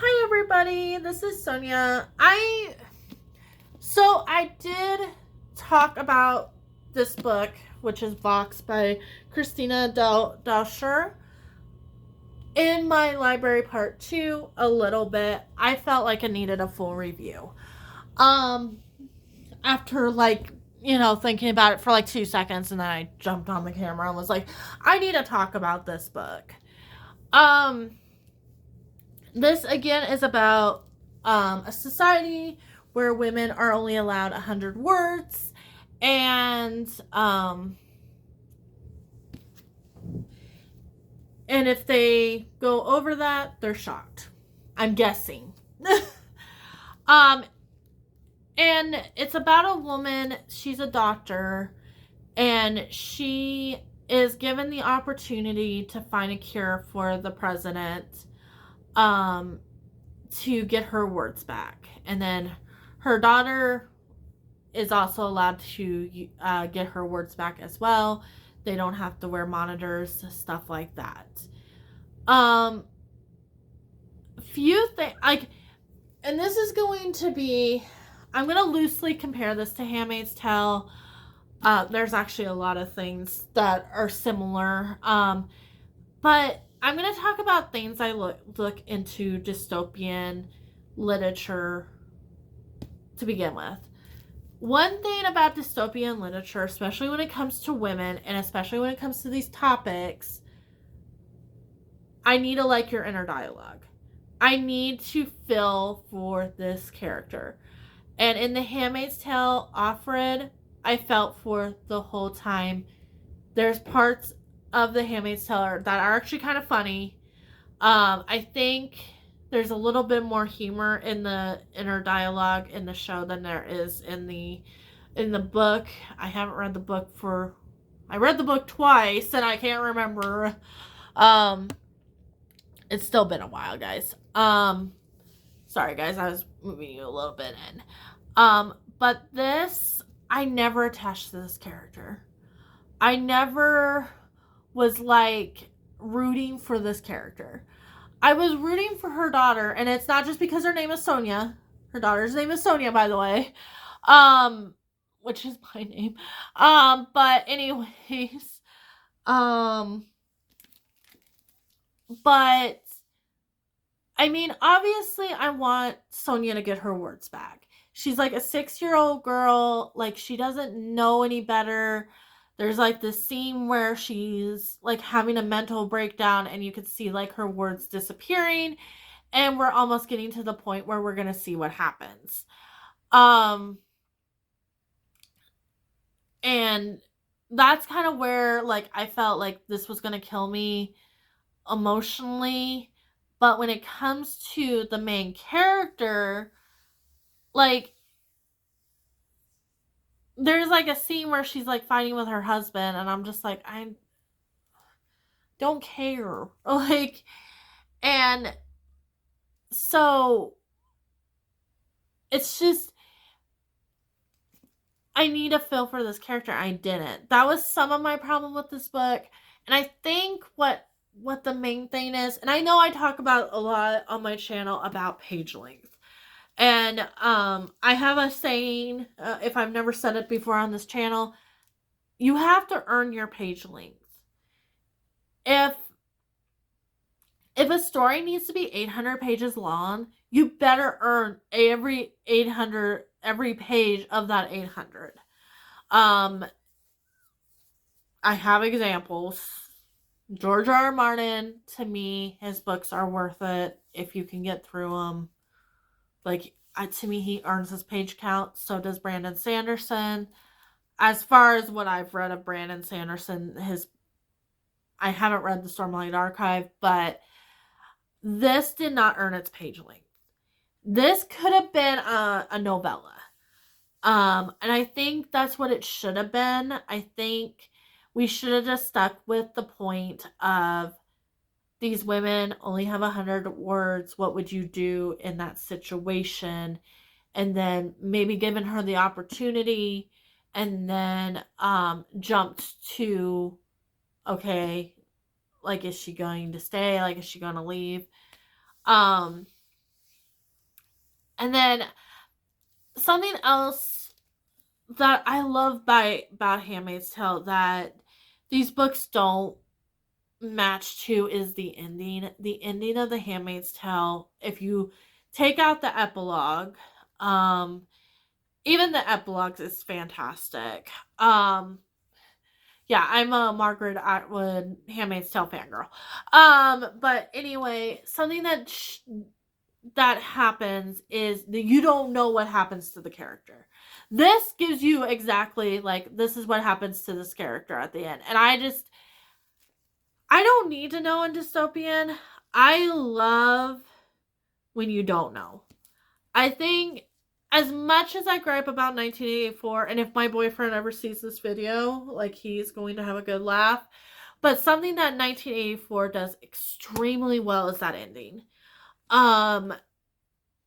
Hi everybody, this is Sonia. I did talk about this book, which is Vox by Christina Dauscher, in my library part 2 a little bit. I felt like it needed a full review. Um After thinking about it for like 2 seconds, and then I jumped on the camera and was like, I need to talk about this book. Um This again is about a society where women are only allowed 100 words, and if they go over that, they're shocked. I'm guessing. um, and it's about a woman. She's a doctor, and she is given the opportunity to find a cure for the president. To get her words back. And then her daughter is also allowed to get her words back as well. They don't have to wear monitors, stuff like that. Few things, and this is going to be, I'm going to loosely compare this to Handmaid's Tale. There's actually a lot of things that are similar. But I'm going to talk about things I look into dystopian literature to begin with. One thing about dystopian literature, especially when it comes to women, and especially when it comes to these topics, I need to like your inner dialogue. I need to feel for this character. And in The Handmaid's Tale, Offred, I felt for the whole time. There's parts of The Handmaid's Tale that are actually kind of funny. I think there's a little bit more humor in the inner dialogue in the show than there is in the book. I haven't read the book I read the book twice and I can't remember. It's still been a while, guys. Sorry guys, I was moving you a little bit in. But this, I never attached to this character. I never was like rooting for this character. I was rooting for her daughter, and it's not just because her name is Sonia. Her daughter's name is Sonia, by the way. Which is my name. But anyways, but I mean, obviously I want Sonia to get her words back. She's like a 6-year-old girl, like she doesn't know any better. There's like this scene where she's like having a mental breakdown and you could see like her words disappearing, and we're almost getting to the point where we're going to see what happens. And that's kind of where like I felt like this was going to kill me emotionally. But when it comes to the main character, like there's like a scene where she's like fighting with her husband, and I'm just like, I don't care. Like, and so it's just, I need a feel for this character. I didn't. That was some of my problem with this book. And I think what the main thing is, and I know I talk about a lot on my channel about page length. And I have a saying, if I've never said it before on this channel, you have to earn your page length. If a story needs to be 800 pages long, you better earn every page of that 800. I have examples. George R. Martin, to me, his books are worth it if you can get through them. Like, to me, he earns his page count. So does Brandon Sanderson. As far as what I've read of Brandon Sanderson, I haven't read the Stormlight Archive, but this did not earn its page length. This could have been a novella. And I think that's what it should have been. I think we should have just stuck with the point of these women only have 100 words. What would you do in that situation? And then maybe given her the opportunity, and then jumped to, okay, like, is she going to stay? Like, is she going to leave? And then something else that I love about Handmaid's Tale that these books don't match to is the ending. The ending of The Handmaid's Tale, if you take out the epilogue, even the epilogues is fantastic. Yeah, I'm a Margaret Atwood Handmaid's Tale fangirl. But anyway, something that happens is that you don't know what happens to the character. This gives you exactly, like, this is what happens to this character at the end. And I don't need to know in Dystopian. I love when you don't know. I think as much as I gripe about 1984, and if my boyfriend ever sees this video, like, he's going to have a good laugh. But something that 1984 does extremely well is that ending.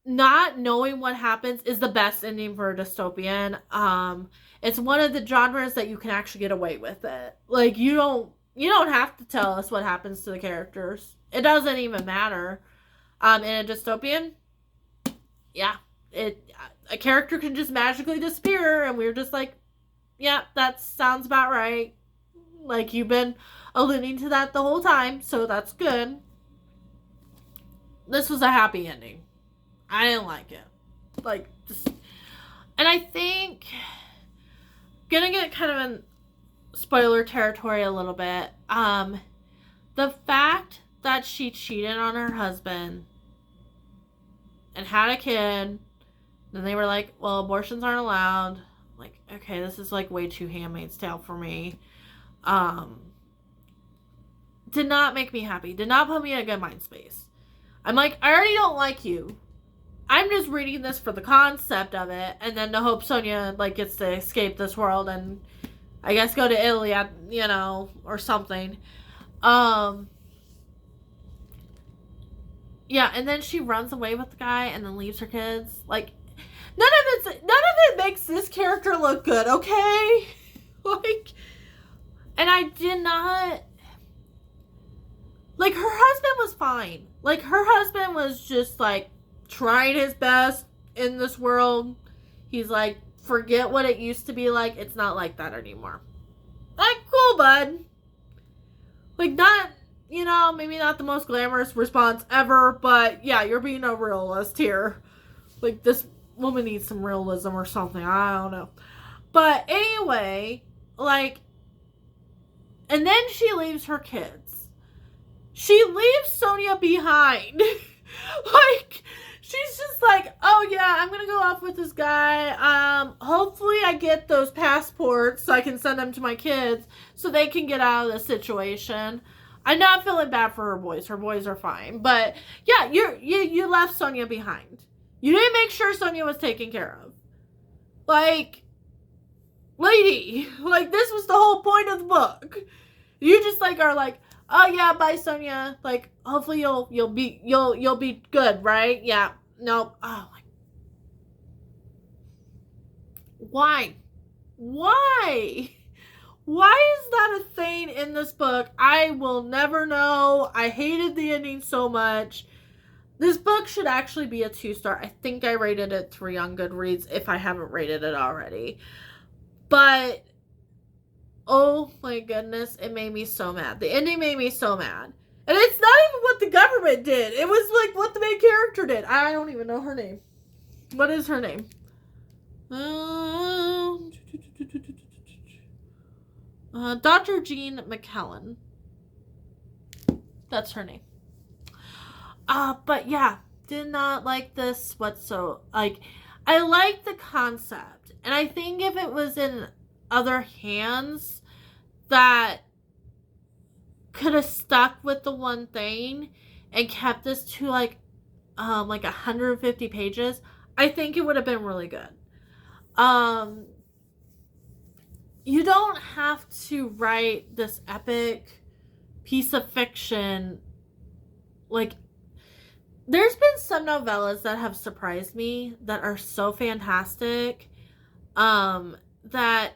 Not knowing what happens is the best ending for a dystopian. It's one of the genres that you can actually get away with it. Like, you don't have to tell us what happens to the characters. It doesn't even matter. In a dystopian, yeah, a character can just magically disappear, and we're just like, yeah, that sounds about right. Like, you've been alluding to that the whole time, so that's good. This was a happy ending. I didn't like it. Like, just, and I think, gonna get kind of in spoiler territory a little bit. The fact that she cheated on her husband and had a kid, then they were like, well, abortions aren't allowed. Like, okay, this is like way too Handmaid's Tale for me. Did not make me happy. Did not put me in a good mind space. I'm like, I already don't like you. I'm just reading this for the concept of it, and then to hope Sonia, like, gets to escape this world and I guess go to Italy, or something. Yeah, and then she runs away with the guy and then leaves her kids. Like, none of it makes this character look good, okay? Like, and I did not, like, her husband was fine. Like, her husband was just, like, trying his best in this world. He's like, forget what it used to be like. It's not like that anymore. Like, cool, bud. Like, not, maybe not the most glamorous response ever, but yeah, you're being a realist here. Like, this woman needs some realism or something. I don't know. But anyway, like, and then she leaves her kids. She leaves Sonia behind. Like, she's just like, oh yeah, I'm gonna go off with this guy. Hopefully I get those passports so I can send them to my kids so they can get out of the situation. I'm not feeling bad for her boys. Her boys are fine. But yeah, you left Sonia behind. You didn't make sure Sonia was taken care of. Like, lady, like, this was the whole point of the book. You just, like, are like, oh yeah, bye Sonia. Like, hopefully you'll be good, right? Yeah. Nope. Oh my. Why? Why? Why is that a thing in this book? I will never know. I hated the ending so much. This book should actually be a 2-star. I think I rated it 3 on Goodreads if I haven't rated it already. But, oh my goodness, it made me so mad. The ending made me so mad. And it's not even what the government did. It was like what the main character did. I don't even know her name. What is her name? Dr. Jean McKellen. That's her name. But yeah, did not like this whatsoever. Like, I like the concept. And I think if it was in other hands that could have stuck with the one thing and kept this to like 150 pages, I think it would have been really good. You don't have to write this epic piece of fiction. Like, there's been some novellas that have surprised me that are so fantastic, that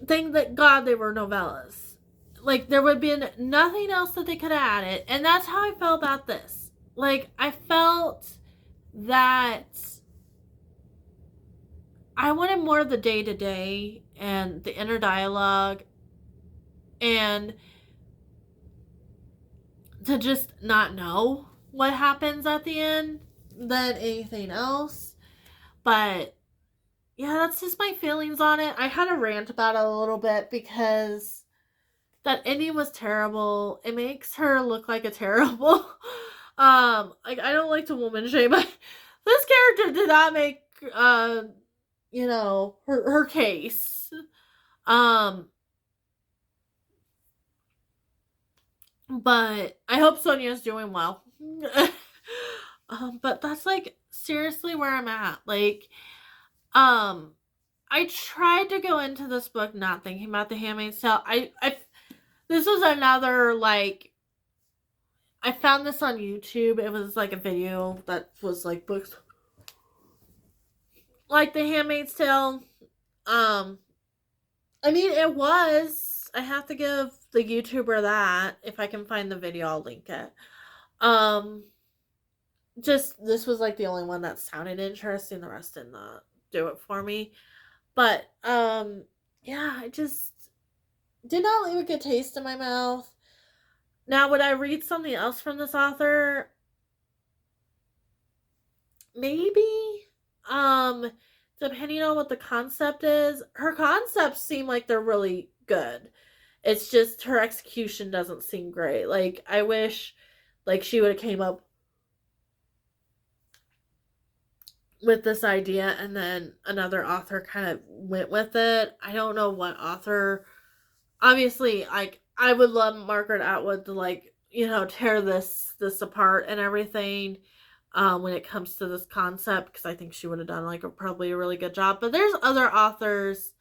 thank that God they were novellas. Like, there would have been nothing else that they could have added. And that's how I felt about this. like, I felt that I wanted more of the day to day and the inner dialogue, and to just not know what happens at the end than anything else. But yeah, that's just my feelings on it. I had a rant about it a little bit because that ending was terrible. It makes her look like a terrible like, I don't like to woman shame, but this character did not make her case. Um but I hope Sonia's doing well. But that's like seriously where I'm at. Like, um, I tried to go into this book not thinking about the Handmaid's Tale. This was another, like, I found this on YouTube. It was like a video that was like books like the Handmaid's Tale. I mean, it was. I have to give the YouTuber that. If I can find the video, I'll link it. Just, this was like the only one that sounded interesting. The rest did not do it for me. But yeah, I just did not leave a good taste in my mouth. Now, would I read something else from this author? Maybe. Depending on what the concept is. Her concepts seem like they're really good. It's just her execution doesn't seem great. Like, I wish, like, she would have came up with this idea and then another author kind of went with it. I don't know what author. Obviously, like, I would love Margaret Atwood to, like, tear this apart and everything when it comes to this concept, because I think she would have done, like, probably a really good job. But there's other authors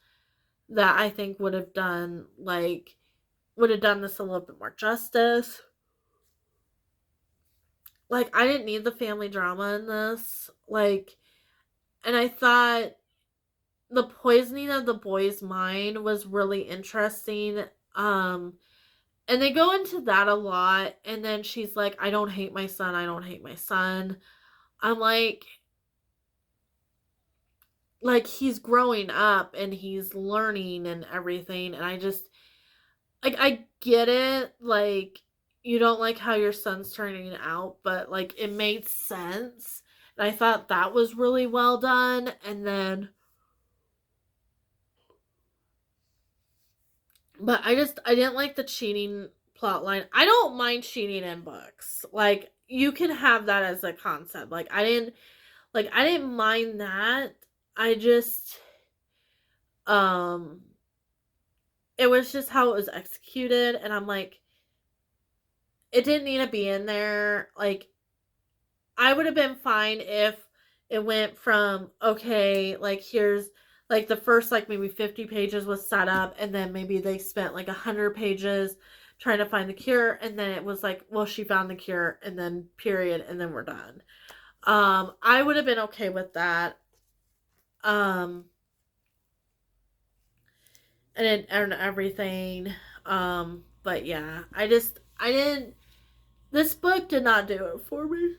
that I think would have done this a little bit more justice. Like, I didn't need the family drama in this. Like, and I thought the poisoning of the boy's mind was really interesting. And they go into that a lot. And then she's like, I don't hate my son. I don't hate my son. I'm like, he's growing up and he's learning and everything. And I just, like, I get it. Like, you don't like how your son's turning out, but, like, it made sense. And I thought that was really well done. And then, but I didn't like the cheating plot line. I don't mind cheating in books. Like, you can have that as a concept. Like, I didn't mind that. I just, it was just how it was executed. And I'm like, it didn't need to be in there. Like, I would have been fine if it went from, okay, like, here's, like, the first, like, maybe 50 pages was set up, and then maybe they spent, like, 100 pages trying to find the cure, and then it was like, well, she found the cure, and then period, and then we're done. I would have been okay with that. And everything. But yeah, this book did not do it for me.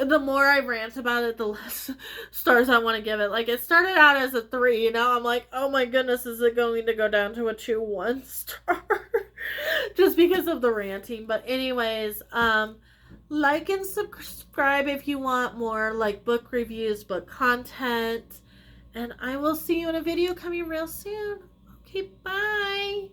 The more I rant about it, the less stars I want to give it. Like, it started out as a 3, now I'm like, oh my goodness, is it going to go down to a 2-1 star? Just because of the ranting. But anyways, like and subscribe if you want more, like, book reviews, book content. And I will see you in a video coming real soon. Okay, bye.